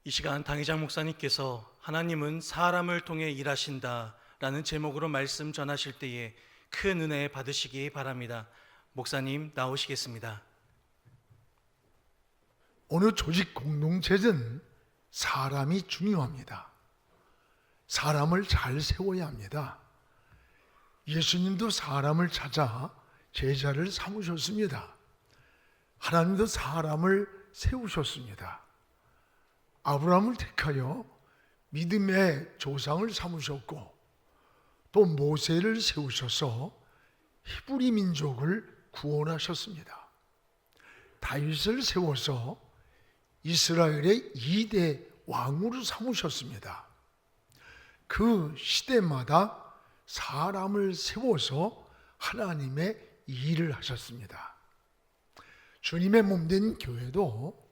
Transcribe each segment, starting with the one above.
이 시간 당회장 목사님께서 하나님은 사람을 통해 일하신다 라는 제목으로 말씀 전하실 때에 큰 은혜 받으시기 바랍니다. 목사님 나오시겠습니다. 어느 조직 공동체든 사람이 중요합니다. 사람을 잘 세워야 합니다. 예수님도 사람을 찾아 제자를 삼으셨습니다. 하나님도 사람을 세우셨습니다. 아브라함을 택하여 믿음의 조상을 삼으셨고 또 모세를 세우셔서 히브리 민족을 구원하셨습니다. 다윗을 세워서 이스라엘의 2대 왕으로 삼으셨습니다. 그 시대마다 사람을 세워서 하나님의 일을 하셨습니다. 주님의 몸된 교회도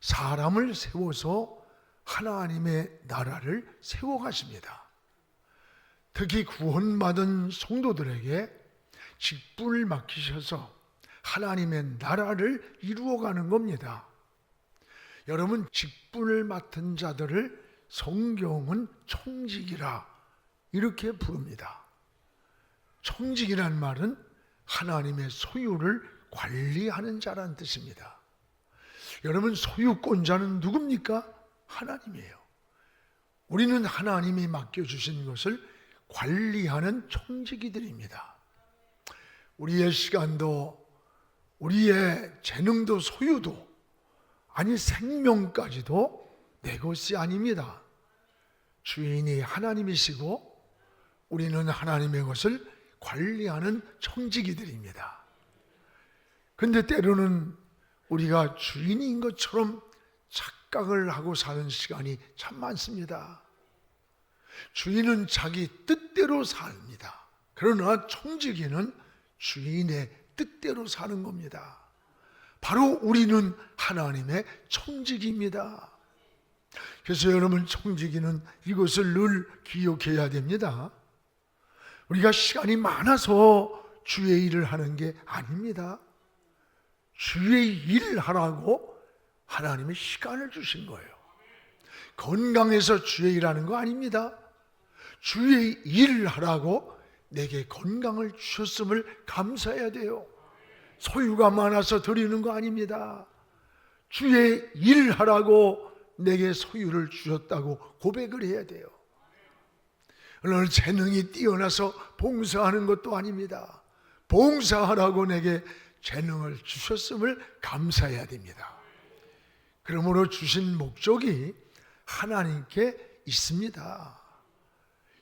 사람을 세워서 하나님의 나라를 세워가십니다. 특히 구원받은 성도들에게 직분을 맡기셔서 하나님의 나라를 이루어가는 겁니다. 여러분, 직분을 맡은 자들을 성경은 청직이라 이렇게 부릅니다. 청직이란 말은 하나님의 소유를 관리하는 자란 뜻입니다. 여러분, 소유권자는 누굽니까? 하나님이에요. 우리는 하나님이 맡겨주신 것을 관리하는 청지기들입니다. 우리의 시간도 우리의 재능도 소유도 아니 생명까지도 내 것이 아닙니다. 주인이 하나님이시고 우리는 하나님의 것을 관리하는 청지기들입니다. 그런데 때로는 우리가 주인인 것처럼 착각을 하고 사는 시간이 참 많습니다. 주인은 자기 뜻대로 삽니다. 그러나 청지기는 주인의 뜻대로 사는 겁니다. 바로 우리는 하나님의 청지기입니다. 그래서 여러분, 청지기는 이것을 늘 기억해야 됩니다. 우리가 시간이 많아서 주의 일을 하는 게 아닙니다. 주의 일을 하라고 하나님이 시간을 주신 거예요. 건강해서 주의 일하는 거 아닙니다. 주의 일을 하라고 내게 건강을 주셨음을 감사해야 돼요. 소유가 많아서 드리는 거 아닙니다. 주의 일을 하라고 내게 소유를 주셨다고 고백을 해야 돼요. 오늘 재능이 뛰어나서 봉사하는 것도 아닙니다. 봉사하라고 내게 재능을 주셨음을 감사해야 됩니다. 그러므로 주신 목적이 하나님께 있습니다.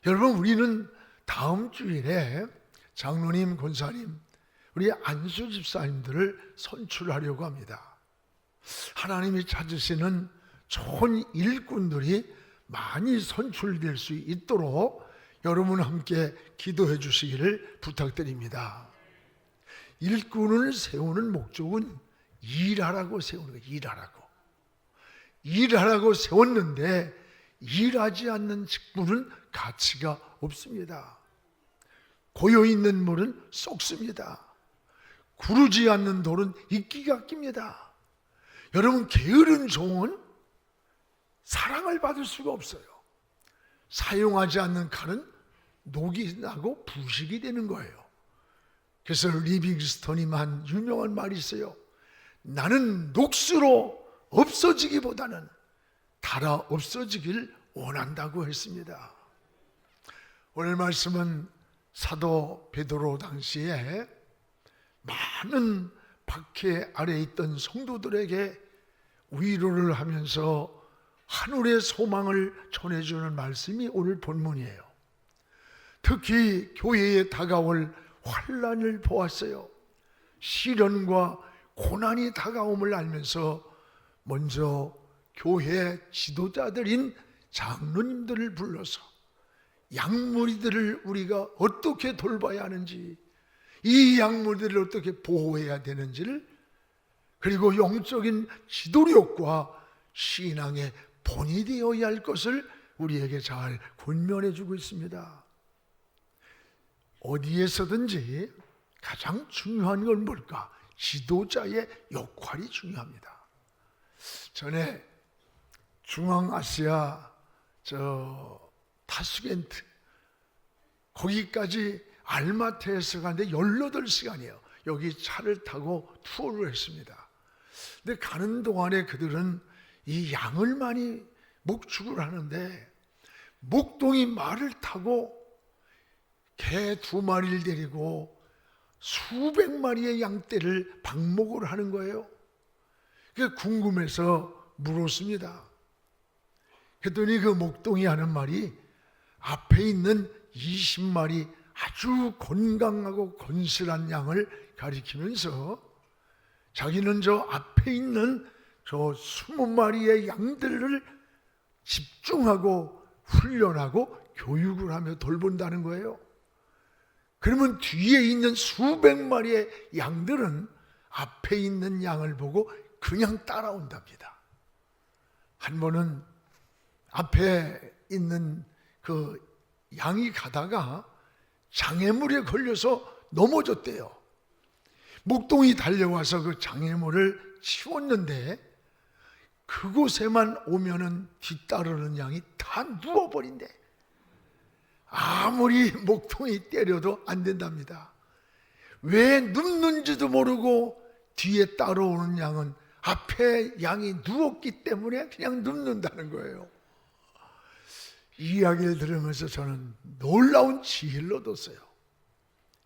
여러분, 우리는 다음 주일에 장로님, 권사님, 우리 안수 집사님들을 선출하려고 합니다. 하나님이 찾으시는 좋은 일꾼들이 많이 선출될 수 있도록 여러분 함께 기도해 주시기를 부탁드립니다. 일꾼을 세우는 목적은 일하라고 세우는 거예요. 일하라고 세웠는데 일하지 않는 직분은 가치가 없습니다. 고여있는 물은 썩습니다. 구르지 않는 돌은 이끼가 낍니다. 여러분, 게으른 종은 사랑을 받을 수가 없어요. 사용하지 않는 칼은 녹이 나고 부식이 되는 거예요. 그래서 리빙스턴이 한 유명한 말이 있어요. 나는 녹수로 없어지기보다는 달아 없어지길 원한다고 했습니다. 오늘 말씀은 사도 베드로 당시에 많은 박해 아래 있던 성도들에게 위로를 하면서 하늘의 소망을 전해주는 말씀이 오늘 본문이에요. 특히 교회에 다가올 환난을 보았어요. 시련과 고난이 다가옴을 알면서 먼저 교회 지도자들인 장로님들을 불러서 양무리들을 우리가 어떻게 돌봐야 하는지, 이 양무리들을 어떻게 보호해야 되는지를, 그리고 영적인 지도력과 신앙의 본이 되어야 할 것을 우리에게 잘 권면해 주고 있습니다. 어디에서든지 가장 중요한 건 뭘까? 지도자의 역할이 중요합니다. 전에 중앙아시아 타슈켄트 거기까지 알마트에서 가는데 18시간이에요. 여기 차를 타고 투어를 했습니다. 근데 가는 동안에 그들은 이 양을 많이 목축을 하는데 목동이 말을 타고 개 2마리를 데리고 수백 마리의 양떼를 방목을 하는 거예요. 그게 궁금해서 물었습니다. 그랬더니 그 목동이 하는 말이 앞에 있는 20마리 아주 건강하고 건실한 양을 가리키면서 자기는 저 앞에 있는 저 20마리의 양들을 집중하고 훈련하고 교육을 하며 돌본다는 거예요. 그러면 뒤에 있는 수백 마리의 양들은 앞에 있는 양을 보고 그냥 따라온답니다. 한 번은 앞에 있는 그 양이 가다가 장애물에 걸려서 넘어졌대요. 목동이 달려와서 그 장애물을 치웠는데 그곳에만 오면은 뒤따르는 양이 다 누워버린대. 아무리 목동이 때려도 안 된답니다. 왜 눕는지도 모르고 뒤에 따라오는 양은 앞에 양이 누웠기 때문에 그냥 눕는다는 거예요. 이 이야기를 들으면서 저는 놀라운 지혜를 얻었어요.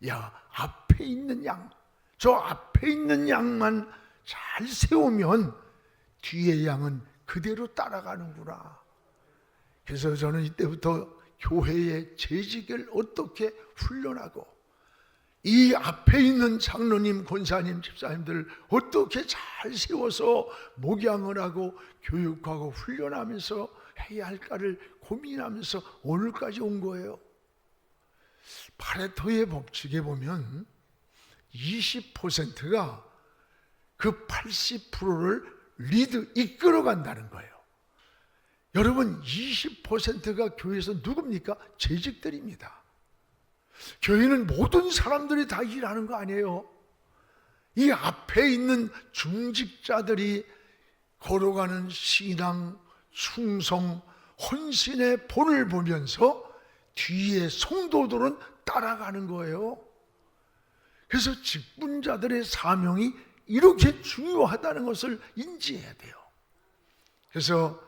야, 앞에 있는 양, 저 앞에 있는 양만 잘 세우면 뒤에 양은 그대로 따라가는구나. 그래서 저는 이때부터 교회의 재직을 어떻게 훈련하고 이 앞에 있는 장로님, 권사님, 집사님들 어떻게 잘 세워서 목양을 하고 교육하고 훈련하면서 해야 할까를 고민하면서 오늘까지 온 거예요. 파레토의 법칙에 보면 20%가 그 80%를 이끌어 간다는 거예요. 여러분, 20%가 교회에서 누굽니까? 재직들입니다. 교회는 모든 사람들이 다 일하는 거 아니에요. 이 앞에 있는 중직자들이 걸어가는 신앙, 충성, 헌신의 본을 보면서 뒤에 성도들은 따라가는 거예요. 그래서 직분자들의 사명이 이렇게 중요하다는 것을 인지해야 돼요. 그래서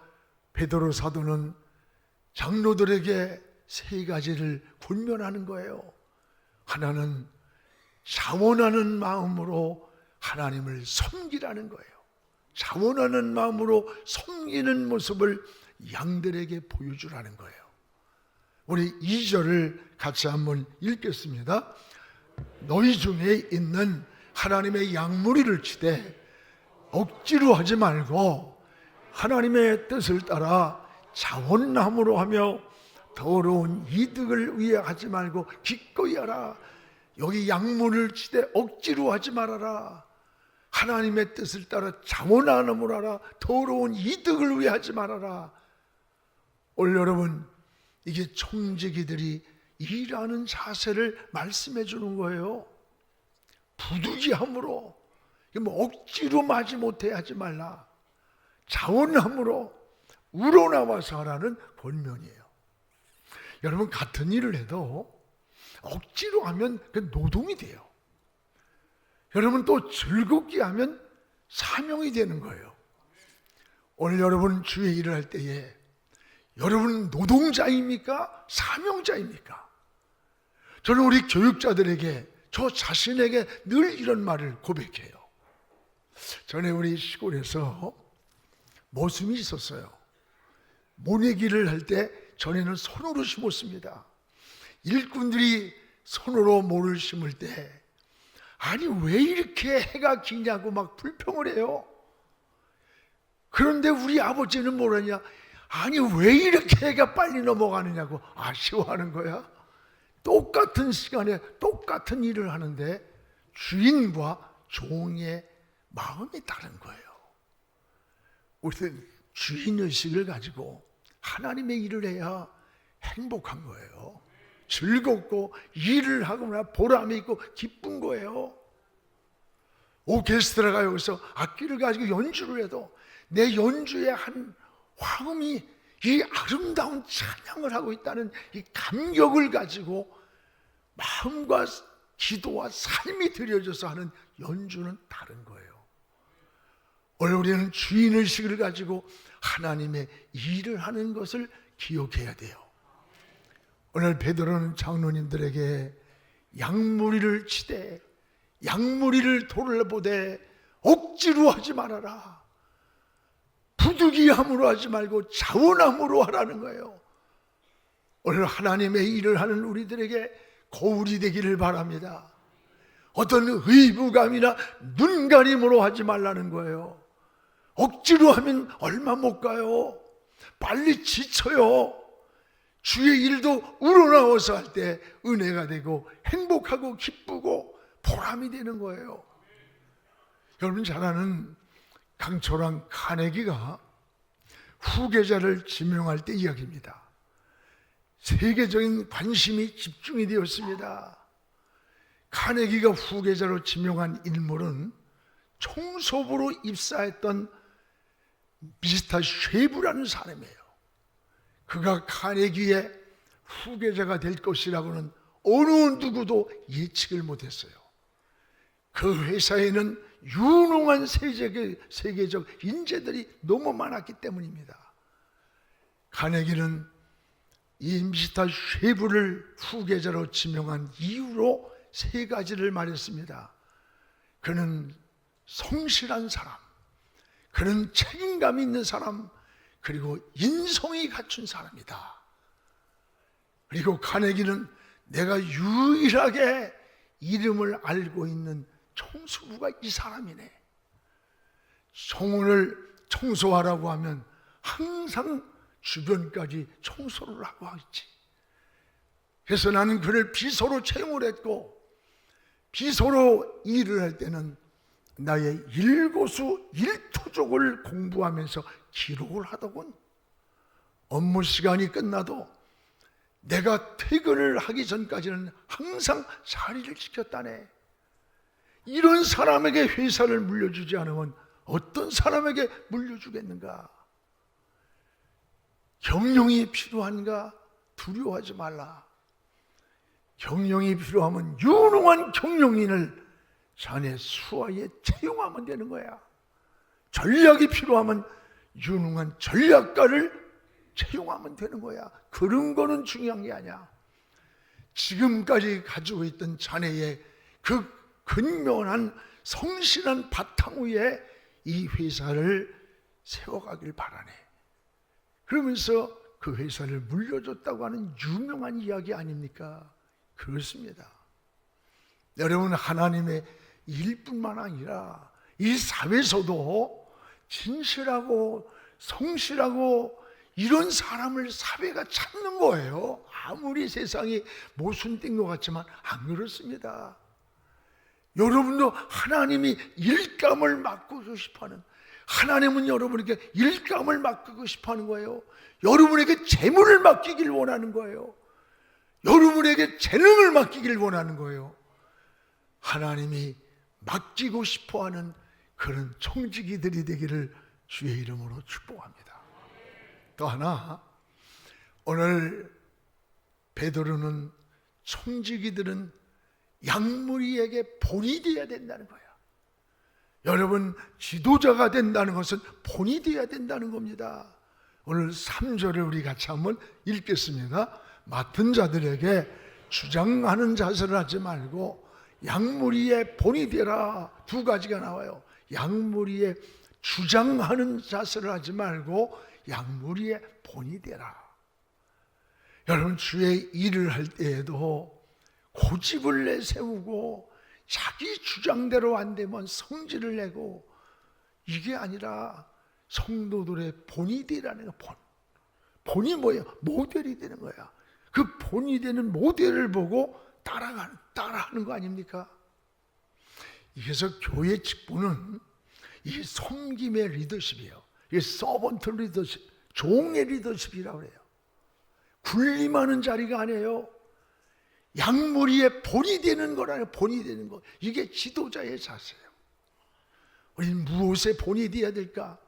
베드로 사도는 장로들에게 3가지를 권면하는 거예요. 하나는 자원하는 마음으로 하나님을 섬기라는 거예요. 자원하는 마음으로 섬기는 모습을 양들에게 보여주라는 거예요. 우리 2절을 같이 한번 읽겠습니다. 너희 중에 있는 하나님의 양무리를 치되 억지로 하지 말고 하나님의 뜻을 따라 자원함으로 하며 더러운 이득을 위해 하지 말고 기꺼이 하라. 여기 양무리를 치되 억지로 하지 말아라. 하나님의 뜻을 따라 자원함으로 하라. 더러운 이득을 위해 하지 말아라. 오늘 여러분, 이게 청지기들이 일하는 자세를 말씀해 주는 거예요. 부득이함으로, 뭐 억지로 마지 못해 하지 말라. 자원함으로 우러나와서 하라는 권면이에요. 여러분, 같은 일을 해도 억지로 하면 그 노동이 돼요. 여러분, 또 즐겁게 하면 사명이 되는 거예요. 오늘 여러분 주의 일을 할 때에 여러분은 노동자입니까? 사명자입니까? 저는 우리 교육자들에게, 저 자신에게 늘 이런 말을 고백해요. 전에 우리 시골에서 모슴이 있었어요. 모내기를 할 때 전에는 손으로 심었습니다. 일꾼들이 손으로 모를 심을 때 아니 왜 이렇게 해가 기냐고 막 불평을 해요. 그런데 우리 아버지는 뭐라냐, 아니 왜 이렇게 해가 빨리 넘어가느냐고 아쉬워하는 거야. 똑같은 시간에 똑같은 일을 하는데 주인과 종의 마음이 다른 거예요. 우리는 주인의식을 가지고 하나님의 일을 해야 행복한 거예요. 즐겁고 일을 하거나 보람이 있고 기쁜 거예요. 오케스트라가 여기서 악기를 가지고 연주를 해도 내 연주에 한 화음이 이 아름다운 찬양을 하고 있다는 이 감격을 가지고 마음과 기도와 삶이 드려져서 하는 연주는 다른 거예요. 오늘 우리는 주인의식을 가지고 하나님의 일을 하는 것을 기억해야 돼요. 오늘 베드로는 장로님들에게 양무리를 치되 양무리를 돌려보되 억지로 하지 말아라. 부득이함으로 하지 말고 자원함으로 하라는 거예요. 오늘 하나님의 일을 하는 우리들에게 거울이 되기를 바랍니다. 어떤 의무감이나 눈가림으로 하지 말라는 거예요. 억지로 하면 얼마 못 가요. 빨리 지쳐요. 주의 일도 우러나와서 할 때 은혜가 되고 행복하고 기쁘고 보람이 되는 거예요. 여러분 잘 아는 강철왕 카네기가 후계자를 지명할 때 이야기입니다. 세계적인 관심이 집중이 되었습니다. 카네기가 후계자로 지명한 인물은 총소부로 입사했던 미스터 쉐이브라는 사람이에요. 그가 카네기의 후계자가 될 것이라고는 어느 누구도 예측을 못했어요. 그 회사에는 유능한 세계적 인재들이 너무 많았기 때문입니다. 카네기는 이 미스터 쉐이브를 후계자로 지명한 이유로 세 가지를 말했습니다. 그는 성실한 사람, 그는 책임감 있는 사람, 그리고 인성이 갖춘 사람이다. 그리고 카네기는 내가 유일하게 이름을 알고 있는 총수부가 이 사람이네. 성원을 청소하라고 하면 항상 주변까지 청소를 하고 있지. 그래서 나는 그를 비서로 채용을 했고, 비서로 일을 할 때는 나의 일거수 일투족을 공부하면서 기록을 하더군. 업무 시간이 끝나도 내가 퇴근을 하기 전까지는 항상 자리를 지켰다네. 이런 사람에게 회사를 물려주지 않으면 어떤 사람에게 물려주겠는가? 경영이 필요한가? 두려워하지 말라. 경영이 필요하면 유능한 경영인을 자네 수하에 채용하면 되는 거야. 전략이 필요하면 유능한 전략가를 채용하면 되는 거야. 그런 거는 중요한 게 아니야. 지금까지 가지고 있던 자네의 그 근면한 성실한 바탕 위에 이 회사를 세워가길 바라네. 그러면서 그 회사를 물려줬다고 하는 유명한 이야기 아닙니까? 그렇습니다. 여러분, 하나님의 일뿐만 아니라 이 사회에서도 진실하고 성실하고 이런 사람을 사회가 찾는 거예요. 아무리 세상이 모순된 것 같지만 안 그렇습니다. 여러분도 하나님이 일감을 맡고 싶어하는, 하나님은 여러분에게 일감을 맡기고 싶어하는 거예요. 여러분에게 재물을 맡기길 원하는 거예요. 여러분에게 재능을 맡기길 원하는 거예요. 하나님이 맡기고 싶어하는 그런 청지기들이 되기를 주의 이름으로 축복합니다. 또 하나, 오늘 베드로는 청지기들은 양무리에게 본이 되어야 된다는 거야. 여러분, 지도자가 된다는 것은 본이 되어야 된다는 겁니다. 오늘 3절을 우리 같이 한번 읽겠습니다. 맡은 자들에게 주장하는 자세를 하지 말고 양무리의 본이 되라. 두 가지가 나와요. 양무리의 주장하는 자세를 하지 말고 양무리의 본이 되라. 여러분, 주의 일을 할 때에도 고집을 내세우고 자기 주장대로 안 되면 성질을 내고, 이게 아니라 성도들의 본이 되라는 거. 본이 뭐예요? 모델이 되는 거야. 그 본이 되는 모델을 보고 따라하는 거 아닙니까? 그래서 교회 직분은 이 섬김의 리더십이에요. 이게 서번트 리더십, 종의 리더십이라고 해요. 군림하는 자리가 아니에요. 양무리의 본이 되는 거라요. 본이 되는 거. 이게 지도자의 자세예요. 우리는 무엇에 본이 되어야 될까?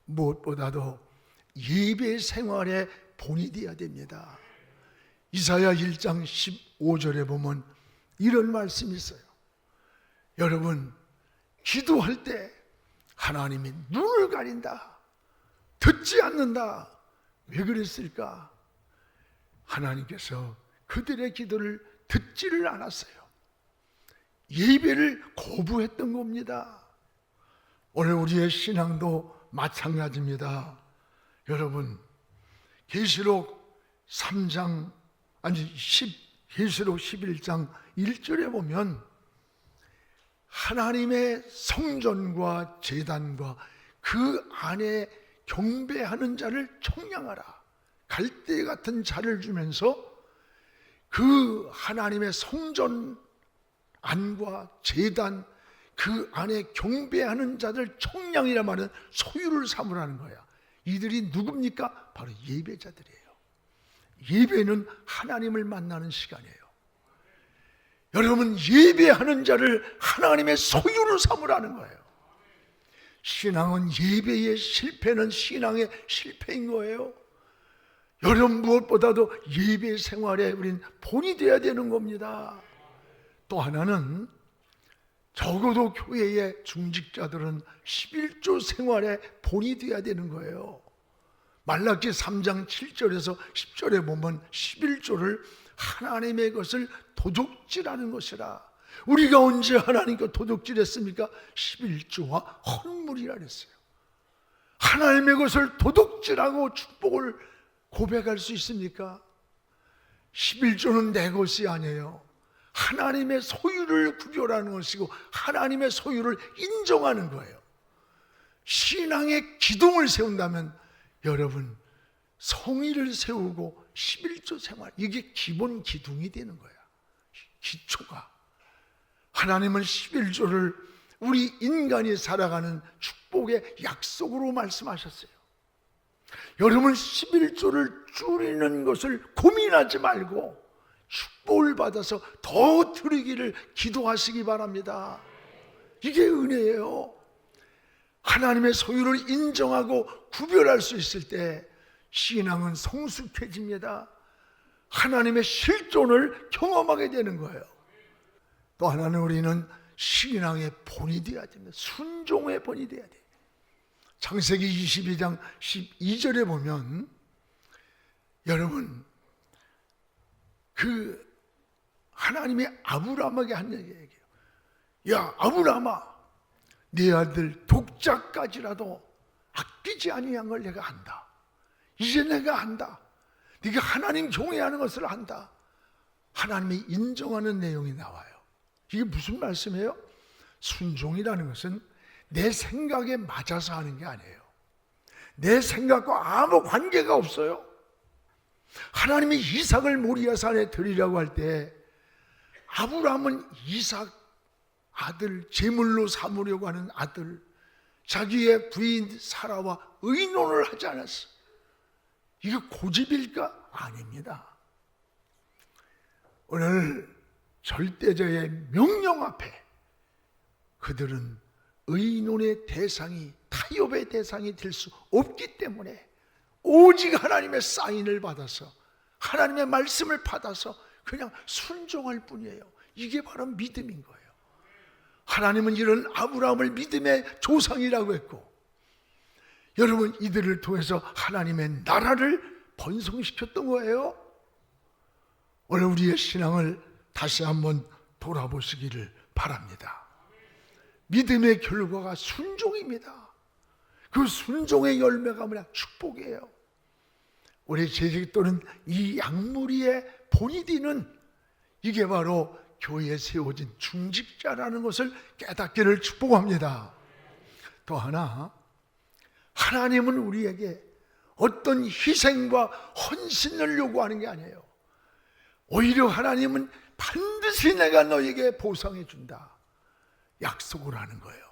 무엇보다도 예배 생활의 본이 되어야 됩니다. 이사야 1장 15절에 보면 이런 말씀이 있어요. 여러분, 기도할 때 하나님이 눈을 가린다, 듣지 않는다. 왜 그랬을까? 하나님께서 그들의 기도를 듣지를 않았어요. 예배를 거부했던 겁니다. 오늘 우리의 신앙도 마찬가지입니다. 여러분, 계시록 3장 계시록 11장 1절에 보면 하나님의 성전과 제단과 그 안에 경배하는 자를 청량하라, 갈대 같은 자를 주면서 그 하나님의 성전 안과 제단 그 안에 경배하는 자들 청량이라 말은 소유를 삼으라는 거야. 이들이 누굽니까? 바로 예배자들이에요. 예배는 하나님을 만나는 시간이에요. 여러분, 예배하는 자를 하나님의 소유를 삼으라는 거예요. 신앙은 예배의 실패는 신앙의 실패인 거예요. 여러분, 무엇보다도 예배 생활에 우린 본이 되어야 되는 겁니다. 또 하나는 적어도 교회의 중직자들은 11조 생활에 본이 되어야 되는 거예요. 말라기 3장 7절에서 10절에 보면 11조를 하나님의 것을 도둑질하는 것이라. 우리가 언제 하나님과 도둑질했습니까? 11조와 헌물이라 그랬어요. 하나님의 것을 도둑질하고 축복을 고백할 수 있습니까? 11조는 내 것이 아니에요. 하나님의 소유를 구별하는 것이고 하나님의 소유를 인정하는 거예요. 신앙의 기둥을 세운다면 여러분, 성의를 세우고 11조 생활, 이게 기본 기둥이 되는 거야. 기초가. 하나님은 11조를 우리 인간이 살아가는 축복의 약속으로 말씀하셨어요. 여러분, 11조를 줄이는 것을 고민하지 말고 축복을 받아서 더 드리기를 기도하시기 바랍니다. 이게 은혜예요. 하나님의 소유를 인정하고 구별할 수 있을 때 신앙은 성숙해집니다. 하나님의 실존을 경험하게 되는 거예요. 또 하나는 우리는 신앙의 본이 되어야 됩니다. 순종의 본이 되어야 돼요. 창세기 22장 12절에 보면 여러분, 그 하나님이 아브라함에게 한 얘기예요. 야, 아브라함아, 네 아들 독자까지라도 아끼지 아니한 걸 내가 안다. 이제 내가 안다. 네가 하나님 경외하는 것을 안다. 하나님이 인정하는 내용이 나와요. 이게 무슨 말씀이에요? 순종이라는 것은 내 생각에 맞아서 하는 게 아니에요. 내 생각과 아무 관계가 없어요. 하나님이 이삭을 모리아 산에 드리라고 할 때 아브라함은 이삭 아들, 제물로 삼으려고 하는 아들, 자기의 부인 사라와 의논을 하지 않았어. 이게 고집일까? 아닙니다. 오늘 절대자의 명령 앞에 그들은 의논의 대상이, 타협의 대상이 될 수 없기 때문에 오직 하나님의 사인을 받아서 하나님의 말씀을 받아서 그냥 순종할 뿐이에요. 이게 바로 믿음인 거예요. 하나님은 이런 아브라함을 믿음의 조상이라고 했고, 여러분, 이들을 통해서 하나님의 나라를 번성시켰던 거예요. 오늘 우리의 신앙을 다시 한번 돌아보시기를 바랍니다. 믿음의 결과가 순종입니다. 그 순종의 열매가 뭐냐? 축복이에요. 우리 제직도는 이 양무리의 본이 되는, 이게 바로 교회에 세워진 중직자라는 것을 깨닫기를 축복합니다. 또 하나, 하나님은 우리에게 어떤 희생과 헌신을 요구하는 게 아니에요. 오히려 하나님은 반드시 내가 너에게 보상해 준다, 약속을 하는 거예요.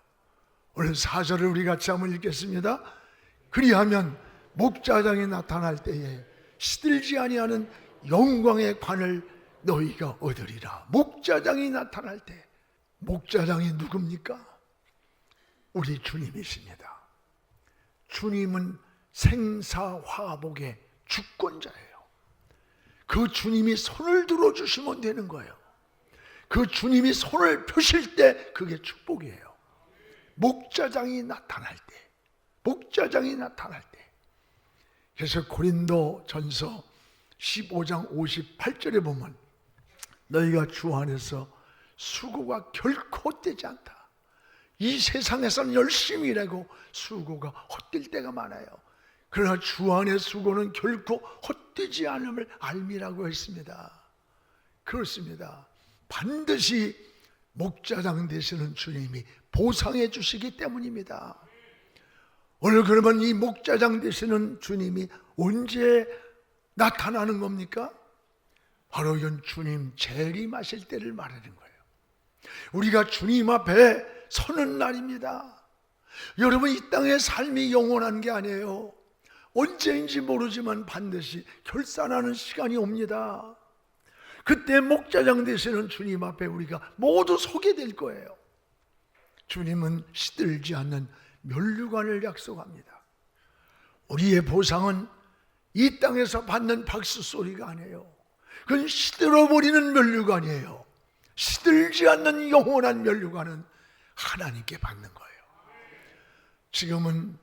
오늘 4절을 우리 같이 한번 읽겠습니다. 그리하면 목자장이 나타날 때에 시들지 아니하는 영광의 관을 너희가 얻으리라. 목자장이 나타날 때, 목자장이 누굽니까? 우리 주님이십니다. 주님은 생사화복의 주권자예요. 그 주님이 손을 들어주시면 되는 거예요. 그 주님이 손을 펴실 때 그게 축복이에요. 목자장이 나타날 때. 그래서 고린도 전서 15장 58절에 보면 너희가 주 안에서 수고가 결코 헛되지 않다. 이 세상에서는 열심히 일하고 수고가 헛될 때가 많아요. 그러나 주 안의 수고는 결코 헛되지 않음을 알미라고 했습니다. 그렇습니다. 반드시 목자장 되시는 주님이 보상해 주시기 때문입니다. 오늘 그러면 이 목자장 되시는 주님이 언제 나타나는 겁니까? 바로 이건 주님 재림하실 때를 말하는 거예요. 우리가 주님 앞에 서는 날입니다. 여러분, 이 땅의 삶이 영원한 게 아니에요. 언제인지 모르지만 반드시 결산하는 시간이 옵니다. 그때 목자장 되시는 주님 앞에 우리가 모두 서게 될 거예요. 주님은 시들지 않는 면류관을 약속합니다. 우리의 보상은 이 땅에서 받는 박수 소리가 아니에요. 그건 시들어버리는 면류관이에요. 시들지 않는 영원한 면류관은 하나님께 받는 거예요. 지금은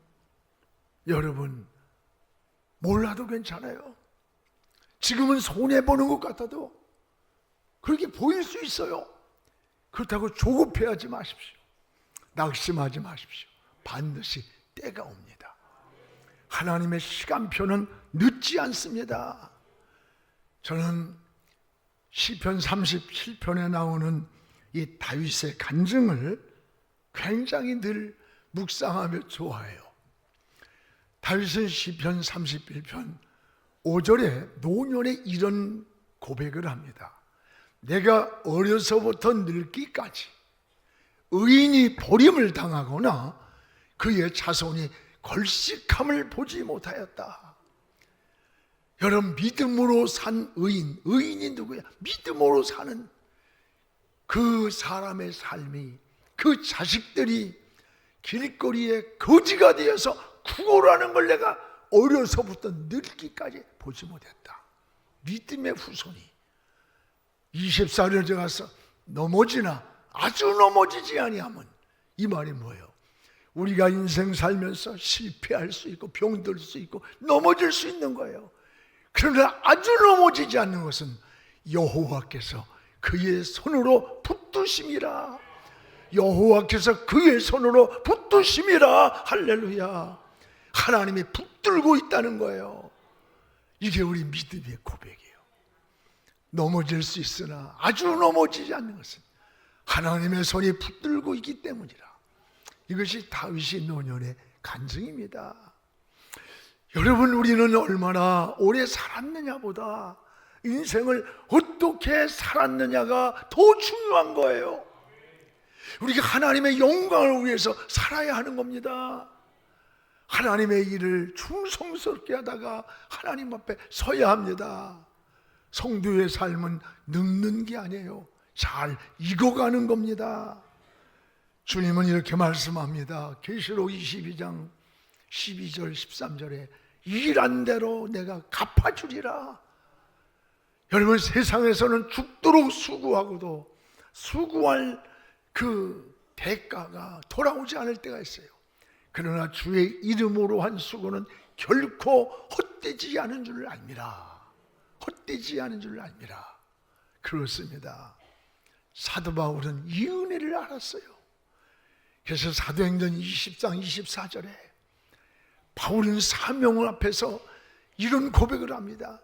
여러분 몰라도 괜찮아요. 지금은 손해보는 것 같아도 그렇게 보일 수 있어요. 그렇다고 조급해하지 마십시오. 낙심하지 마십시오. 반드시 때가 옵니다. 하나님의 시간표는 늦지 않습니다. 저는 시편 37편에 나오는 이 다윗의 간증을 굉장히 늘 묵상하며 좋아해요. 다윗은 시편 31편 5절에 노년에 이런 고백을 합니다. 내가 어려서부터 늙기까지 의인이 버림을 당하거나 그의 자손이 걸식함을 보지 못하였다. 여러분, 믿음으로 산 의인이 누구야? 믿음으로 사는 그 사람의 삶이, 그 자식들이 길거리에 거지가 되어서 구걸하는 걸 내가 어려서부터 늙기까지 보지 못했다. 믿음의 후손이 24년 지나서 넘어지나 아주 넘어지지 아니하면, 이 말이 뭐예요? 우리가 인생 살면서 실패할 수 있고 병들 수 있고 넘어질 수 있는 거예요. 그러나 아주 넘어지지 않는 것은 여호와께서 그의 손으로 붙드심이라. 여호와께서 그의 손으로 붙드심이라. 할렐루야. 하나님이 붙들고 있다는 거예요. 이게 우리 믿음의 고백이에요. 넘어질 수 있으나 아주 넘어지지 않는 것은 하나님의 손이 붙들고 있기 때문이라. 이것이 다윗이 노년의 간증입니다. 여러분, 우리는 얼마나 오래 살았느냐보다 인생을 어떻게 살았느냐가 더 중요한 거예요. 우리가 하나님의 영광을 위해서 살아야 하는 겁니다. 하나님의 일을 충성스럽게 하다가 하나님 앞에 서야 합니다. 성도의 삶은 늙는 게 아니에요. 잘 익어가는 겁니다. 주님은 이렇게 말씀합니다. 계시록 22장 12절 13절에 일한 대로 내가 갚아주리라. 여러분, 세상에서는 죽도록 수고하고도 수고할 그 대가가 돌아오지 않을 때가 있어요. 그러나 주의 이름으로 한 수고는 결코 헛되지 않은 줄 알미라. 헛되지 않은 줄 알미라. 그렇습니다. 사도 바울은 이 은혜를 알았어요. 그래서 사도행전 20장 24절에 바울은 사명을 앞에서 이런 고백을 합니다.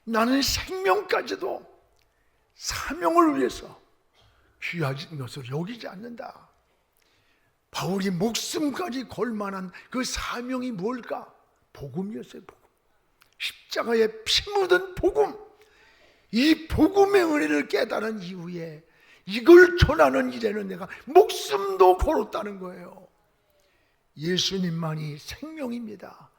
나는 생명까지도 사명을 위해서 귀하진 것을 여기지 않는다. 바울이 목숨까지 걸 만한 그 사명이 뭘까? 복음이었어요. 복음. 십자가에 피 묻은 복음. 이 복음의 은혜를 깨달은 이후에 이걸 전하는 일에는 내가 목숨도 걸었다는 거예요. 예수님만이 생명입니다.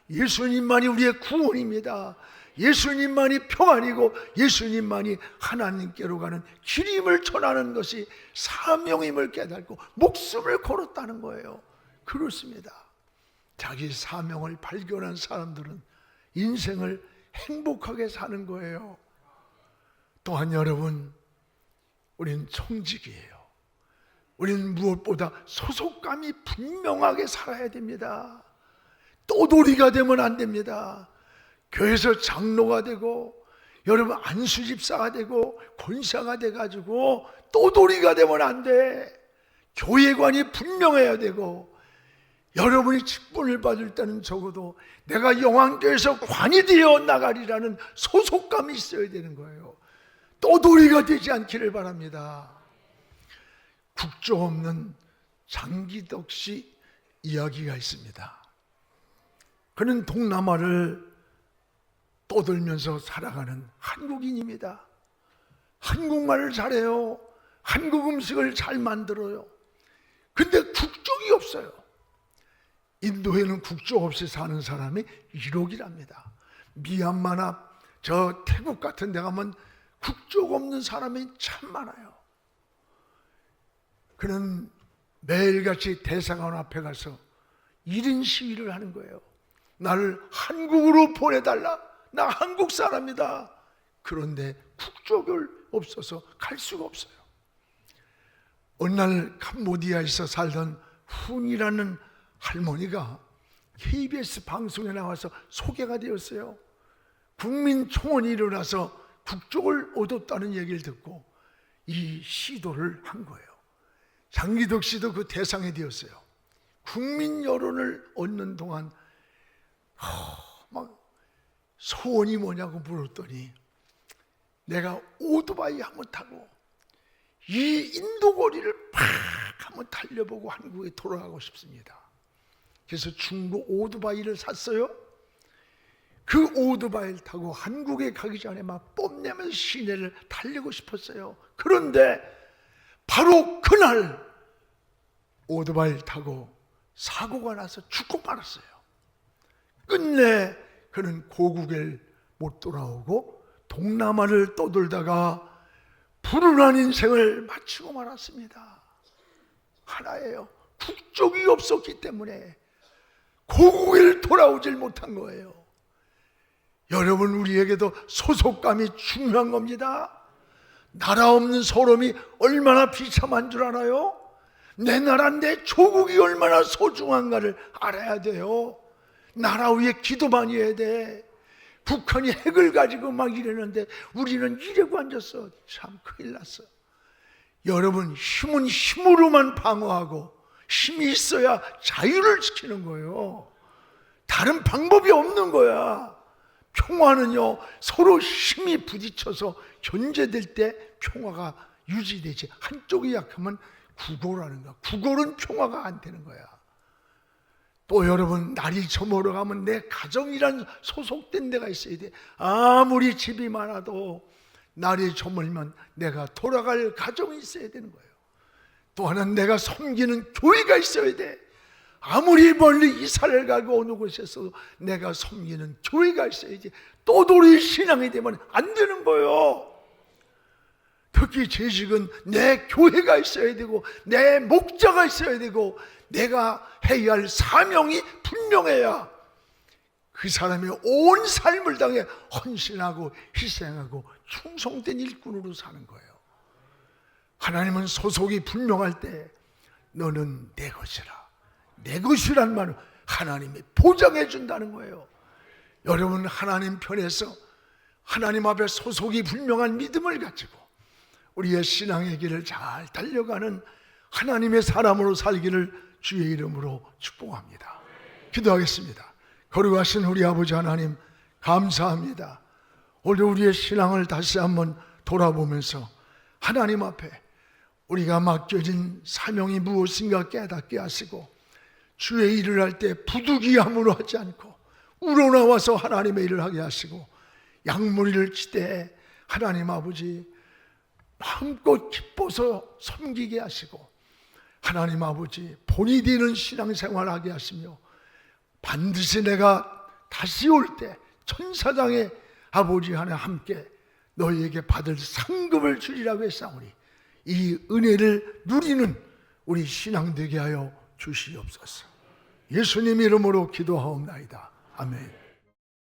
예수님만이 우리의 구원입니다. 예수님만이 평안이고 예수님만이 하나님께로 가는 길임을 전하는 것이 사명임을 깨닫고 목숨을 걸었다는 거예요. 그렇습니다. 자기 사명을 발견한 사람들은 인생을 행복하게 사는 거예요. 또한 여러분, 우린 청직이에요. 우리는 무엇보다 소속감이 분명하게 살아야 됩니다. 떠돌이가 되면 안 됩니다. 교회에서 장로가 되고 여러분 안수집사가 되고 권사가 돼가지고 떠돌이가 되면 안 돼. 교회관이 분명해야 되고, 여러분이 직분을 받을 때는 적어도 내가 영안교회에서 관이 되어 나가리라는 소속감이 있어야 되는 거예요. 떠돌이가 되지 않기를 바랍니다. 국적 없는 장기덕 씨 이야기가 있습니다. 그는 동남아를 떠돌면서 살아가는 한국인입니다. 한국말을 잘해요. 한국 음식을 잘 만들어요. 근데 국적이 없어요. 인도에는 국적 없이 사는 사람이 1억이랍니다. 미얀마나 저 태국 같은 데 가면 국적 없는 사람이 참 많아요. 그는 매일같이 대사관 앞에 가서 1인 시위를 하는 거예요. 나를 한국으로 보내달라. 나 한국 사람이다. 그런데 국적을 없어서 갈 수가 없어요. 어느 날 캄보디아에서 살던 훈이라는 할머니가 KBS 방송에 나와서 소개가 되었어요. 국민총원이 일어나서 국적을 얻었다는 얘기를 듣고 이 시도를 한 거예요. 장기덕 씨도 그 대상이 되었어요. 국민 여론을 얻는 동안 막 소원이 뭐냐고 물었더니 내가 오토바이 한번 타고 이 인도 거리를 팍 한번 달려보고 한국에 돌아가고 싶습니다. 그래서 중고 오토바이를 샀어요. 그 오토바이를 타고 한국에 가기 전에 막 뽐내면서 시내를 달리고 싶었어요. 그런데 바로 그날 오토바이를 타고 사고가 나서 죽고 말았어요. 끝내 그는 고국에 못 돌아오고 동남아를 떠돌다가 불운한 인생을 마치고 말았습니다. 하나예요. 국적이 없었기 때문에 고국에 돌아오질 못한 거예요. 여러분, 우리에게도 소속감이 중요한 겁니다. 나라 없는 서름이 얼마나 비참한 줄 알아요? 내 나라, 내 조국이 얼마나 소중한가를 알아야 돼요. 나라 위에 기도 많이 해야 돼. 북한이 핵을 가지고 막 이러는데 우리는 이러고 앉았어. 참 큰일 났어. 여러분, 힘은 힘으로만 방어하고 힘이 있어야 자유를 지키는 거예요. 다른 방법이 없는 거야. 평화는요, 서로 힘이 부딪혀서 견제될 때 평화가 유지되지. 한쪽이 약하면 구골하는 거야. 구골은 평화가 안 되는 거야. 또 여러분, 날이 저물어 가면 내 가정이란 소속된 데가 있어야 돼. 아무리 집이 많아도 날이 저물면 내가 돌아갈 가정이 있어야 되는 거예요. 또 하나는 내가 섬기는 교회가 있어야 돼. 아무리 멀리 이사를 가고 어느 곳에서도 내가 섬기는 교회가 있어야지. 떠돌이 신앙이 되면 안 되는 거예요. 특히 재직은 내 교회가 있어야 되고 내 목자가 있어야 되고 내가 해야 할 사명이 분명해야 그 사람이 온 삶을 당해 헌신하고 희생하고 충성된 일꾼으로 사는 거예요. 하나님은 소속이 분명할 때 너는 내 것이라. 내 것이란 말은 하나님이 보장해 준다는 거예요. 여러분, 하나님 편에서 하나님 앞에 소속이 분명한 믿음을 가지고 우리의 신앙의 길을 잘 달려가는 하나님의 사람으로 살기를 주의 이름으로 축복합니다. 기도하겠습니다. 거룩하신 우리 아버지 하나님, 감사합니다. 오늘 우리의 신앙을 다시 한번 돌아보면서 하나님 앞에 우리가 맡겨진 사명이 무엇인가 깨닫게 하시고 주의 일을 할 때 부득이함으로 하지 않고 우러나와서 하나님의 일을 하게 하시고 양무리를 치되 하나님 아버지 마음껏 기뻐서 섬기게 하시고 하나님 아버지 본이 되는 신앙생활을 하게 하시며 반드시 내가 다시 올 때 천사장의 아버지 하나 함께 너희에게 받을 상급을 주리라고 했사오니 이 은혜를 누리는 우리 신앙 되게 하여 주시옵소서. 예수님 이름으로 기도하옵나이다. 아멘.